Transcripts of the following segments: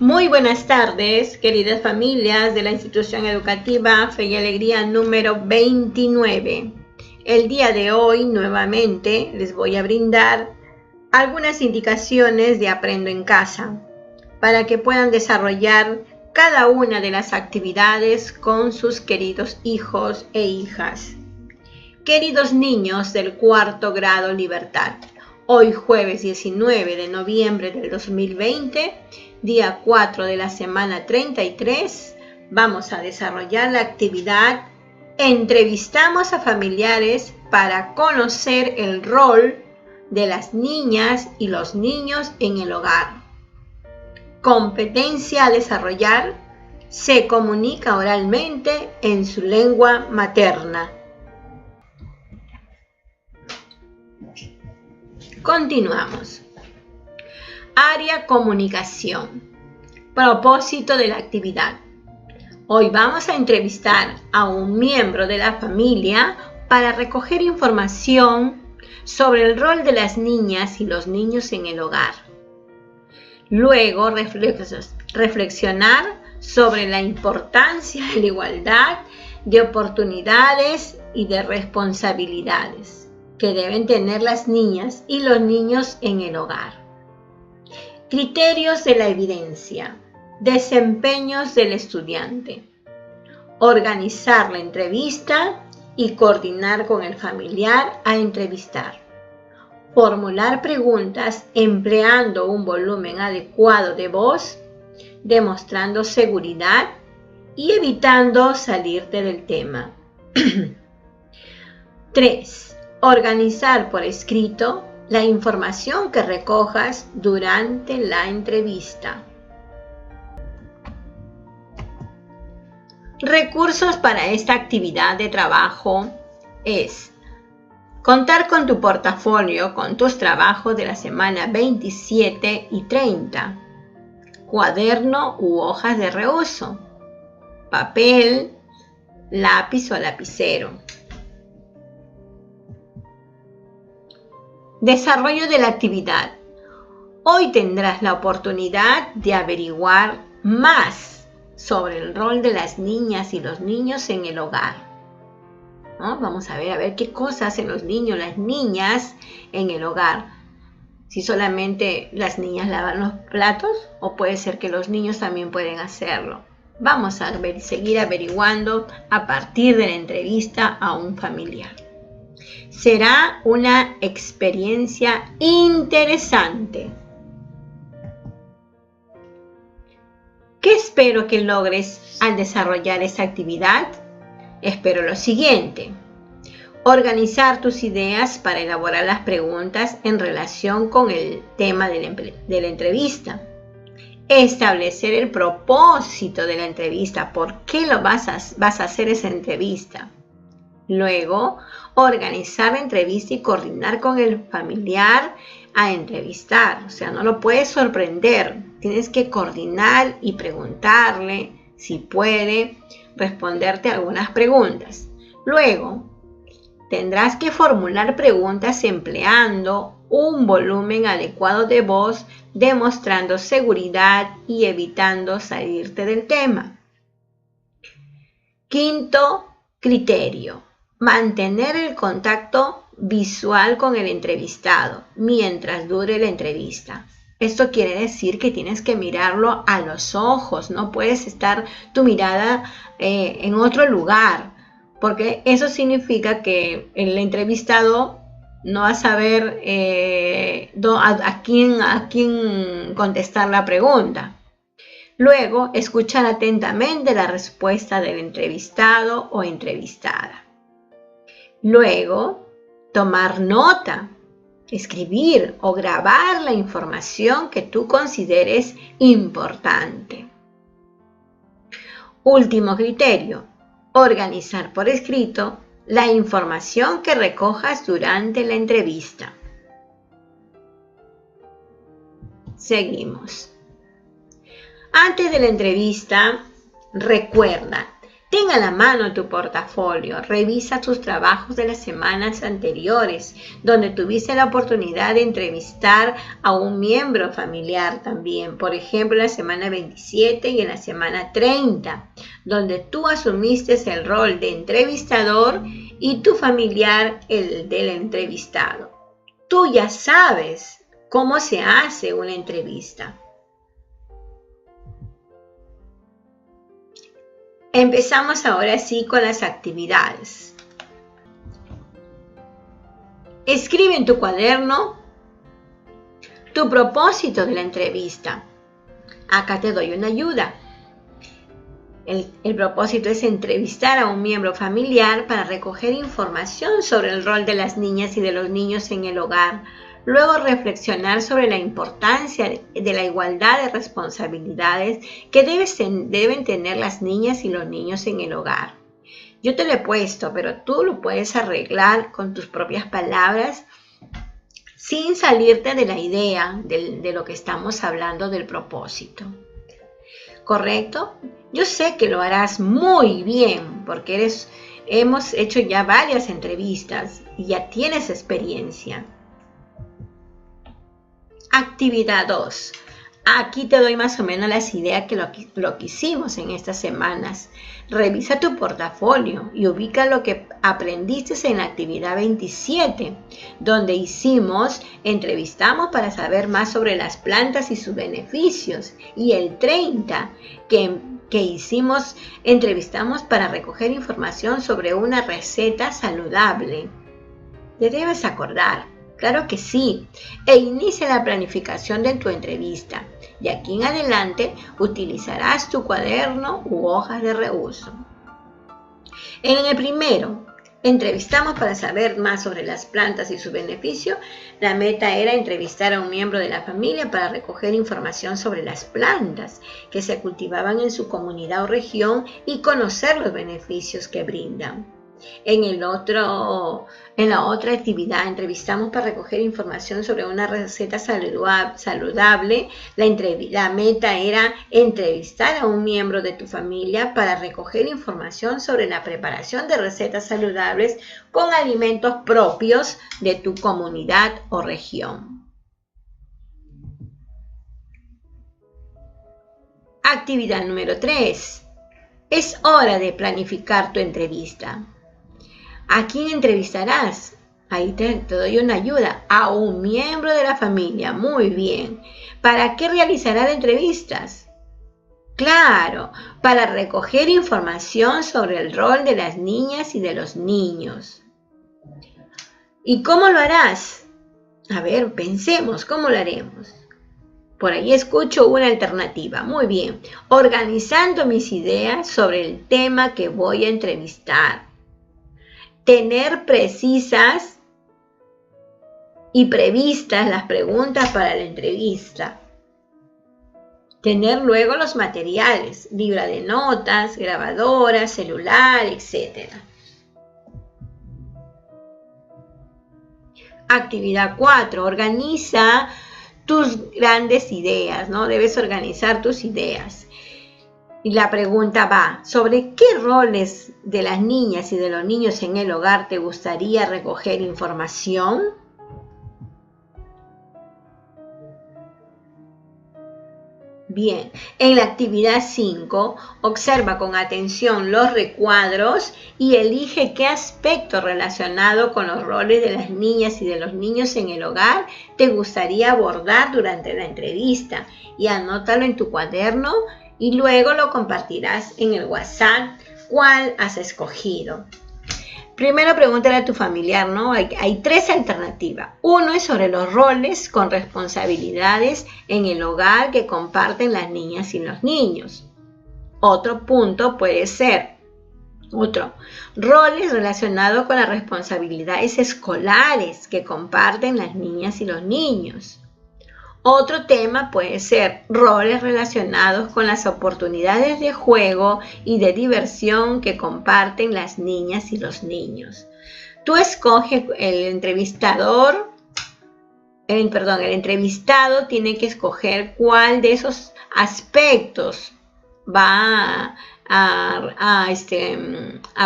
Muy buenas tardes, queridas familias de la institución educativa Fe y Alegría número 29. El día de hoy nuevamente les voy a brindar algunas indicaciones de Aprendo en Casa para que puedan desarrollar cada una de las actividades con sus queridos hijos e hijas. Queridos niños del cuarto grado Libertad, hoy jueves 19 de noviembre del 2020, día 4 de la semana 33, vamos a desarrollar la actividad Entrevistamos a familiares para conocer el rol de las niñas y los niños en el hogar. Competencia a desarrollar: se comunica oralmente en su lengua materna. Continuamos. Área comunicación. Propósito de la actividad. Hoy vamos a entrevistar a un miembro de la familia para recoger información sobre el rol de las niñas y los niños en el hogar. Luego, reflexionar sobre la importancia de la igualdad de oportunidades y de responsabilidades que deben tener las niñas y los niños en el hogar. Criterios de la evidencia. Desempeños del estudiante. Organizar la entrevista y coordinar con el familiar a entrevistar. Formular preguntas empleando un volumen adecuado de voz, demostrando seguridad y evitando salirte del tema. 3. Organizar por escrito la información que recojas durante la entrevista. Recursos para esta actividad de trabajo es contar con tu portafolio con tus trabajos de la semana 27 y 30, cuaderno u hojas de reuso, papel, lápiz o lapicero. Desarrollo de la actividad. Hoy tendrás la oportunidad de averiguar más sobre el rol de las niñas y los niños en el hogar, ¿no? Vamos a ver qué cosas hacen los niños, las niñas en el hogar. Si solamente las niñas lavan los platos, o puede ser que los niños también pueden hacerlo. Vamos a seguir averiguando a partir de la entrevista a un familiar. Será una experiencia interesante. ¿Qué espero que logres al desarrollar esta actividad? Espero lo siguiente: organizar tus ideas para elaborar las preguntas en relación con el tema de la entrevista. Establecer el propósito de la entrevista, por qué vas a hacer esa entrevista. Luego, organizar la entrevista y coordinar con el familiar a entrevistar. O sea, no lo puedes sorprender. Tienes que coordinar y preguntarle si puede responderte algunas preguntas. Luego, tendrás que formular preguntas empleando un volumen adecuado de voz, demostrando seguridad y evitando salirte del tema. Quinto criterio: mantener el contacto visual con el entrevistado mientras dure la entrevista. Esto quiere decir que tienes que mirarlo a los ojos, no puedes estar tu mirada en otro lugar, porque eso significa que el entrevistado no va a saber a quién contestar la pregunta. Luego, escuchar atentamente la respuesta del entrevistado o entrevistada. Luego, tomar nota, escribir o grabar la información que tú consideres importante. Último criterio: organizar por escrito la información que recojas durante la entrevista. Seguimos. Antes de la entrevista, recuerda Ten a la mano tu portafolio, revisa tus trabajos de las semanas anteriores, donde tuviste la oportunidad de entrevistar a un miembro familiar también, por ejemplo, en la semana 27 y en la semana 30, donde tú asumiste el rol de entrevistador y tu familiar el del entrevistado. Tú ya sabes cómo se hace una entrevista. Empezamos ahora sí con las actividades. Escribe en tu cuaderno tu propósito de la entrevista. Acá te doy una ayuda. El propósito es entrevistar a un miembro familiar para recoger información sobre el rol de las niñas y de los niños en el hogar. Luego reflexionar sobre la importancia de la igualdad de responsabilidades que deben tener las niñas y los niños en el hogar. Yo te lo he puesto, pero tú lo puedes arreglar con tus propias palabras sin salirte de la idea de lo que estamos hablando del propósito. ¿Correcto? Yo sé que lo harás muy bien porque hemos hecho ya varias entrevistas y ya tienes experiencia. Actividad 2. Aquí te doy más o menos las ideas que lo que hicimos en estas semanas. Revisa tu portafolio y ubica lo que aprendiste en la actividad 27, donde entrevistamos para saber más sobre las plantas y sus beneficios. Y el 30, entrevistamos para recoger información sobre una receta saludable. Te debes acordar. Claro que sí, e inicia la planificación de tu entrevista. De aquí en adelante utilizarás tu cuaderno u hojas de reuso. En el primero, entrevistamos para saber más sobre las plantas y su beneficio. La meta era entrevistar a un miembro de la familia para recoger información sobre las plantas que se cultivaban en su comunidad o región y conocer los beneficios que brindan. En la otra actividad entrevistamos para recoger información sobre una receta saludable. La meta era entrevistar a un miembro de tu familia para recoger información sobre la preparación de recetas saludables con alimentos propios de tu comunidad o región. Actividad número 3. Es hora de planificar tu entrevista. ¿A quién entrevistarás? Ahí te doy una ayuda. A un miembro de la familia. Muy bien. ¿Para qué realizarás entrevistas? Claro, para recoger información sobre el rol de las niñas y de los niños. ¿Y cómo lo harás? A ver, pensemos, ¿cómo lo haremos? Por ahí escucho una alternativa. Muy bien. Organizando mis ideas sobre el tema que voy a entrevistar. Tener precisas y previstas las preguntas para la entrevista. Tener luego los materiales, libra de notas, grabadora, celular, etc. Actividad 4. Organiza tus grandes ideas, ¿no? Debes organizar tus ideas. Y la pregunta va, ¿sobre qué roles de las niñas y de los niños en el hogar te gustaría recoger información? Bien, en la actividad 5, observa con atención los recuadros y elige qué aspecto relacionado con los roles de las niñas y de los niños en el hogar te gustaría abordar durante la entrevista y anótalo en tu cuaderno y luego lo compartirás en el WhatsApp cuál has escogido. Primero pregúntale a tu familiar, ¿no? Hay 3 alternativas. Uno es sobre los roles con responsabilidades en el hogar que comparten las niñas y los niños. Otro punto puede ser roles relacionados con las responsabilidades escolares que comparten las niñas y los niños. Otro tema puede ser roles relacionados con las oportunidades de juego y de diversión que comparten las niñas y los niños. Tú escoges el entrevistado tiene que escoger cuál de esos aspectos va a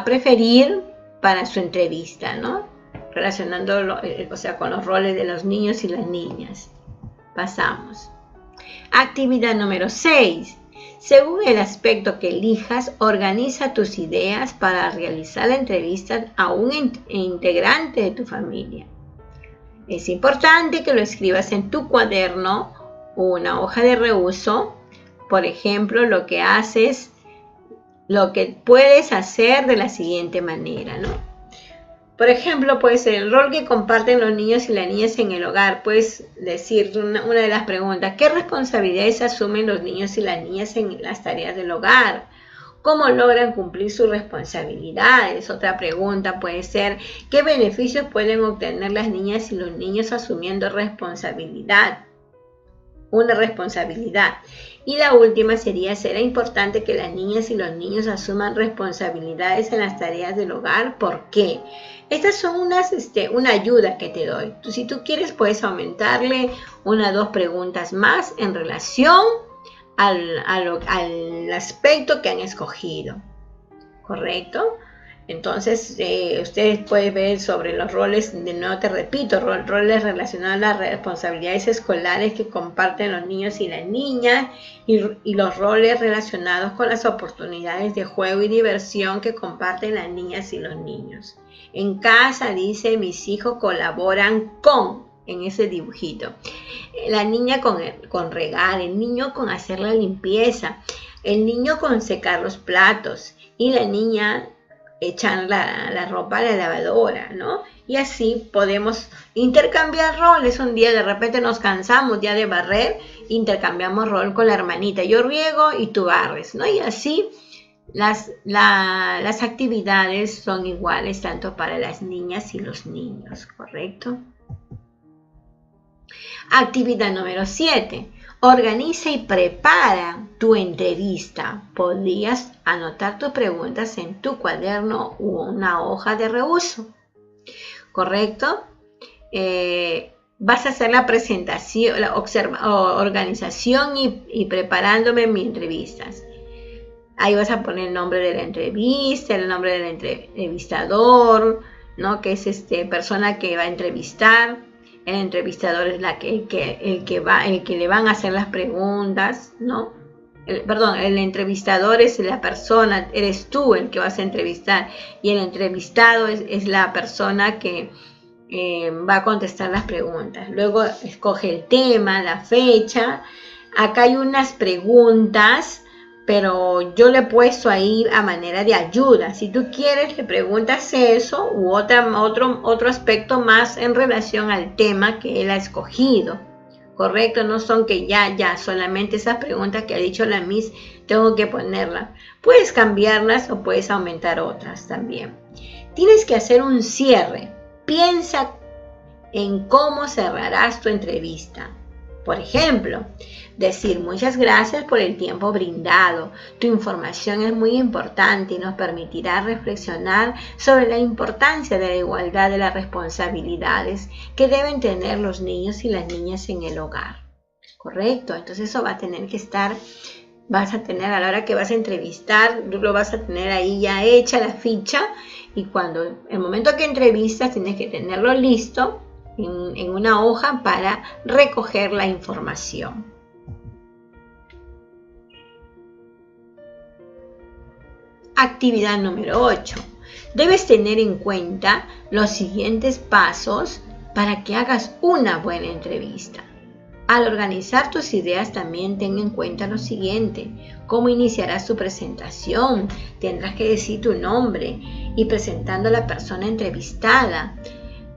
preferir para su entrevista, ¿no? Relacionando, o sea, con los roles de los niños y las niñas. Pasamos. Actividad número 6. Según el aspecto que elijas, organiza tus ideas para realizar la entrevista a un integrante de tu familia. Es importante que lo escribas en tu cuaderno o una hoja de reuso. Por ejemplo, lo que puedes hacer de la siguiente manera, ¿no? Por ejemplo, puede ser el rol que comparten los niños y las niñas en el hogar. Puedes decir una de las preguntas: ¿qué responsabilidades asumen los niños y las niñas en las tareas del hogar? ¿Cómo logran cumplir sus responsabilidades? Otra pregunta puede ser: ¿qué beneficios pueden obtener las niñas y los niños asumiendo una responsabilidad? Y la última sería: ¿será importante que las niñas y los niños asuman responsabilidades en las tareas del hogar? ¿Por qué? Estas son una ayuda que te doy. Si tú quieres, puedes aumentarle 1 o 2 preguntas más en relación al aspecto que han escogido. ¿Correcto? Entonces, ustedes pueden ver sobre los roles, de nuevo te repito, roles relacionados a las responsabilidades escolares que comparten los niños y las niñas, y los roles relacionados con las oportunidades de juego y diversión que comparten las niñas y los niños. En casa, dice, mis hijos colaboran en ese dibujito. La niña con regar, el niño con hacer la limpieza, el niño con secar los platos y la niña echan la ropa a la lavadora, ¿no? Y así podemos intercambiar roles. Un día de repente nos cansamos ya de barrer, intercambiamos rol con la hermanita. Yo riego y tú barres, ¿no? Y así las actividades son iguales tanto para las niñas y los niños, ¿correcto? Actividad número 7. Organiza y prepara tu entrevista. Podrías anotar tus preguntas en tu cuaderno u una hoja de reuso, ¿correcto? Vas a hacer la presentación, la organización y preparándome mis entrevistas. Ahí vas a poner el nombre de la entrevista, el nombre del entrevistador, ¿no? Que es persona que va a entrevistar. El entrevistador es el que le van a hacer las preguntas, ¿no? El entrevistador es la persona, eres tú el que vas a entrevistar, y el entrevistado es la persona que va a contestar las preguntas. Luego escoge el tema, la fecha. Acá hay unas preguntas, pero yo le he puesto ahí a manera de ayuda. Si tú quieres, le preguntas eso u otro aspecto más en relación al tema que él ha escogido. ¿Correcto? No son que ya, solamente esas preguntas que ha dicho la Miss, tengo que ponerlas. Puedes cambiarlas o puedes aumentar otras también. Tienes que hacer un cierre. Piensa en cómo cerrarás tu entrevista. Por ejemplo, decir: muchas gracias por el tiempo brindado. Tu información es muy importante y nos permitirá reflexionar sobre la importancia de la igualdad de las responsabilidades que deben tener los niños y las niñas en el hogar. ¿Correcto? Entonces eso va a tener que estar, vas a tener a la hora que vas a entrevistar, lo vas a tener ahí ya hecha la ficha, y cuando el momento que entrevistas tienes que tenerlo listo en una hoja para recoger la información. Actividad número 8. Debes tener en cuenta los siguientes pasos para que hagas una buena entrevista. Al organizar tus ideas, también ten en cuenta lo siguiente: cómo iniciarás tu presentación. Tendrás que decir tu nombre y presentando a la persona entrevistada.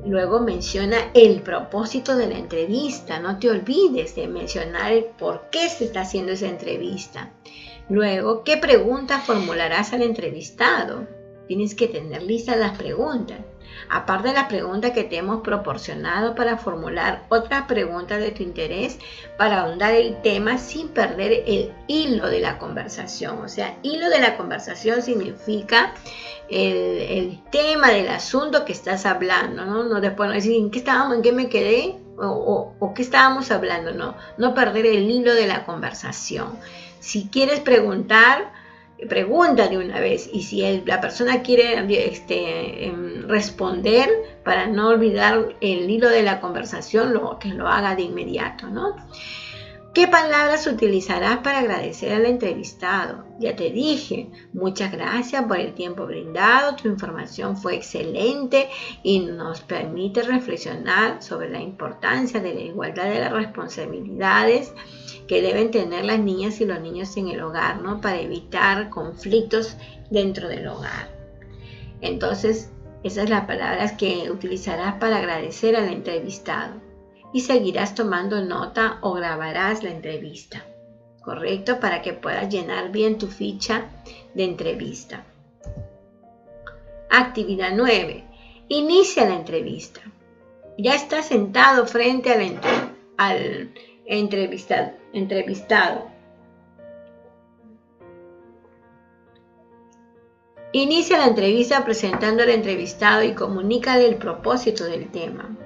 Luego menciona el propósito de la entrevista. No te olvides de mencionar el por qué se está haciendo esa entrevista. Luego, ¿qué preguntas formularás al entrevistado? Tienes que tener listas las preguntas. Aparte de las preguntas que te hemos proporcionado para formular otras preguntas de tu interés para ahondar el tema sin perder el hilo de la conversación. O sea, hilo de la conversación significa el tema del asunto que estás hablando, ¿no? No después no decir en qué me quedé o qué estábamos hablando, no perder el hilo de la conversación. Si quieres preguntar, pregunta de una vez, y si la persona quiere responder, para no olvidar el hilo de la conversación, que lo haga de inmediato, ¿no? ¿Qué palabras utilizarás para agradecer al entrevistado? Ya te dije, muchas gracias por el tiempo brindado, tu información fue excelente y nos permite reflexionar sobre la importancia de la igualdad de las responsabilidades que deben tener las niñas y los niños en el hogar, ¿no? Para evitar conflictos dentro del hogar. Entonces, esas son las palabras que utilizarás para agradecer al entrevistado. Y seguirás tomando nota o grabarás la entrevista, ¿correcto? Para que puedas llenar bien tu ficha de entrevista. Actividad 9. Inicia la entrevista. Ya estás sentado frente al entrevistado. Inicia la entrevista presentando al entrevistado y comunícale el propósito del tema.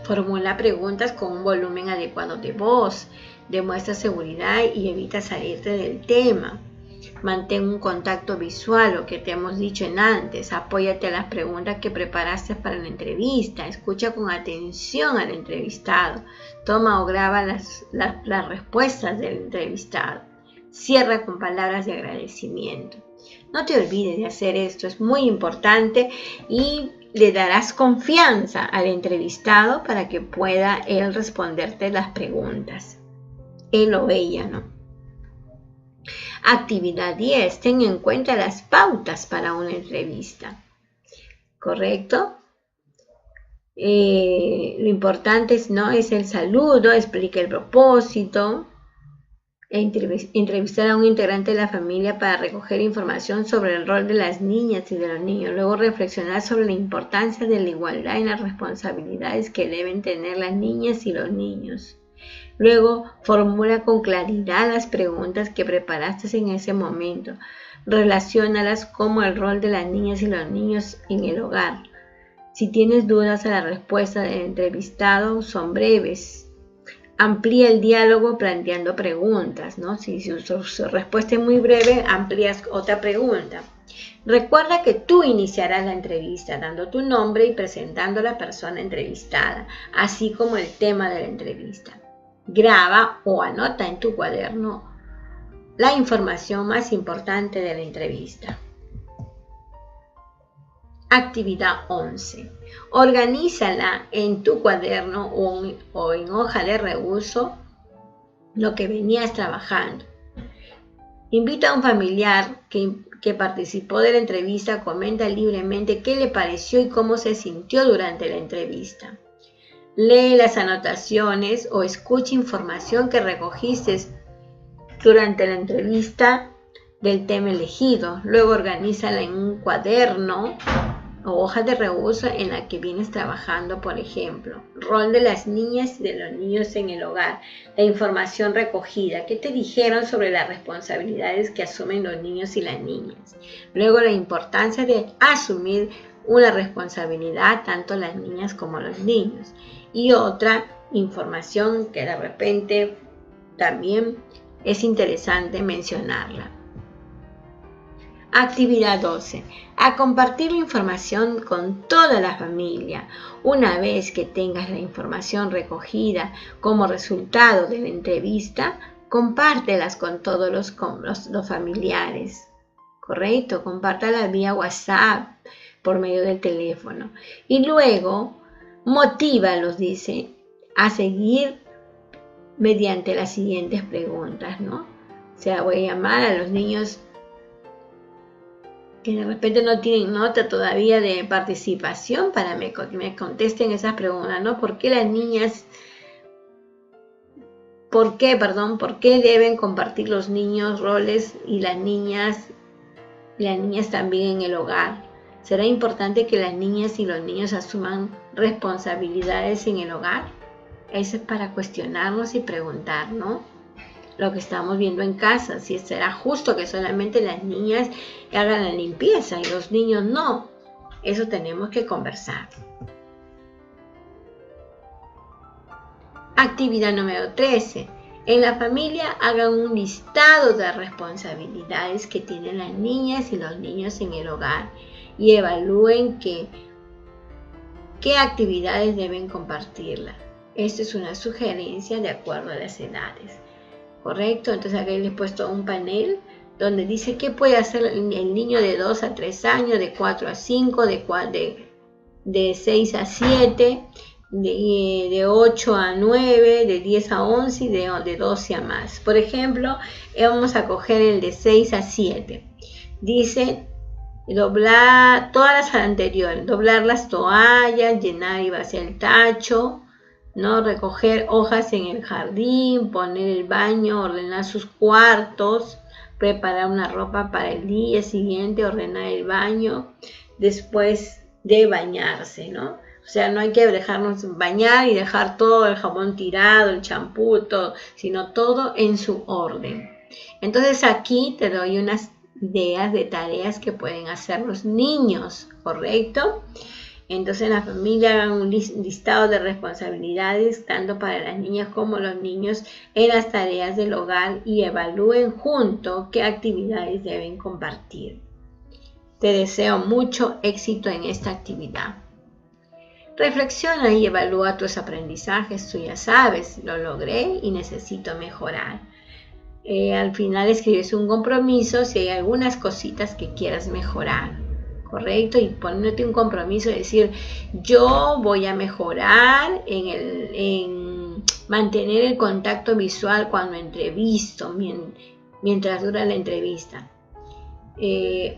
Formula preguntas con un volumen adecuado de voz, demuestra seguridad y evita salirte del tema. Mantén un contacto visual, lo que te hemos dicho antes. Apóyate a las preguntas que preparaste para la entrevista. Escucha con atención al entrevistado. Toma o graba las respuestas del entrevistado. Cierra con palabras de agradecimiento. No te olvides de hacer esto, es muy importante y le darás confianza al entrevistado para que pueda él responderte las preguntas. Él o ella, ¿no? Actividad 10. Ten en cuenta las pautas para una entrevista. ¿Correcto? Lo importante es el saludo, explica el propósito. Entrevistar a un integrante de la familia para recoger información sobre el rol de las niñas y de los niños. Luego reflexionar sobre la importancia de la igualdad en las responsabilidades que deben tener las niñas y los niños. Luego formula con claridad las preguntas que preparaste en ese momento. Relaciónalas como el rol de las niñas y los niños en el hogar. Si tienes dudas a la respuesta del entrevistado, son breves. Amplía el diálogo planteando preguntas, ¿no? Si su respuesta es muy breve, amplías otra pregunta. Recuerda que tú iniciarás la entrevista dando tu nombre y presentando a la persona entrevistada, así como el tema de la entrevista. Graba o anota en tu cuaderno la información más importante de la entrevista. Actividad 11. Organízala en tu cuaderno o en hoja de reuso lo que venías trabajando. Invita a un familiar que participó de la entrevista, comenta libremente qué le pareció y cómo se sintió durante la entrevista. Lee las anotaciones o escucha información que recogiste durante la entrevista del tema elegido. Luego organízala en un cuaderno o hoja de reuso en la que vienes trabajando, por ejemplo, rol de las niñas y de los niños en el hogar, la información recogida, qué te dijeron sobre las responsabilidades que asumen los niños y las niñas, luego la importancia de asumir una responsabilidad tanto las niñas como los niños, y otra información que de repente también es interesante mencionarla. Actividad 12. A compartir la información con toda la familia. Una vez que tengas la información recogida como resultado de la entrevista, compártelas con todos los familiares. ¿Correcto? Compártala vía WhatsApp, por medio del teléfono. Y luego, motívalos, dice, a seguir mediante las siguientes preguntas, ¿no? O sea, voy a llamar a los niños que de repente no tienen nota todavía de participación para que me contesten esas preguntas, ¿no? ¿Por qué las niñas, por qué deben compartir los niños roles y las niñas también en el hogar? ¿Será importante que las niñas y los niños asuman responsabilidades en el hogar? Eso es para cuestionarnos y preguntar, ¿no? Lo que estamos viendo en casa, si será justo que solamente las niñas hagan la limpieza y los niños no. Eso tenemos que conversar. Actividad número 13. En la familia hagan un listado de responsabilidades que tienen las niñas y los niños en el hogar y evalúen qué actividades deben compartirla. Esto es una sugerencia de acuerdo a las edades, ¿correcto? Entonces aquí les he puesto un panel donde dice qué puede hacer el niño de 2 a 3 años, de 4 a 5, de 6 a 7, de 8 a 9, de 10 a 11 y de 12 a más. Por ejemplo, vamos a coger el de 6 a 7. Dice doblar todas las anteriores, doblar las toallas, llenar y vaciar el tacho, ¿no? Recoger hojas en el jardín, poner el baño, ordenar sus cuartos, preparar una ropa para el día siguiente, ordenar el baño después de bañarse, ¿no? O sea, no hay que dejarnos bañar y dejar todo el jabón tirado, el champú, todo, sino todo en su orden. Entonces aquí te doy unas ideas de tareas que pueden hacer los niños, ¿correcto? Entonces en la familia hagan un listado de responsabilidades tanto para las niñas como los niños en las tareas del hogar y evalúen juntos qué actividades deben compartir. Te deseo mucho éxito en esta actividad. Reflexiona y evalúa tus aprendizajes. Tú ya sabes, lo logré y necesito mejorar. Al final escribes un compromiso si hay algunas cositas que quieras mejorar, ¿correcto? Y ponerte un compromiso de decir, yo voy a mejorar en mantener el contacto visual cuando entrevisto, mientras dura la entrevista.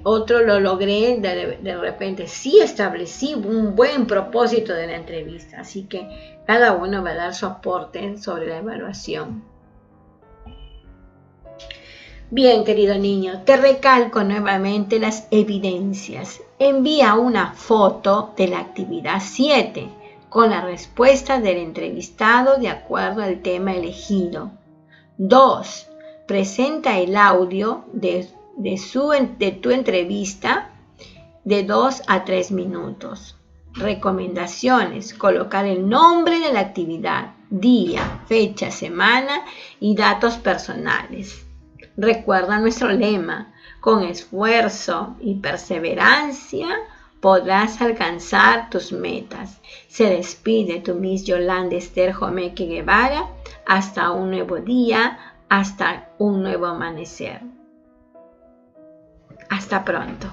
Otro lo logré, de repente sí establecí un buen propósito de la entrevista, así que cada uno va a dar su aporte sobre la evaluación. Bien, querido niño, te recalco nuevamente las evidencias. Envía una foto de la actividad 7 con la respuesta del entrevistado de acuerdo al tema elegido. 2. Presenta el audio de tu entrevista de 2 a 3 minutos. Recomendaciones: colocar el nombre de la actividad, día, fecha, semana y datos personales. Recuerda nuestro lema: con esfuerzo y perseverancia podrás alcanzar tus metas. Se despide tu Miss Yolanda Esther Jomeque Guevara. Hasta un nuevo día, hasta un nuevo amanecer. Hasta pronto.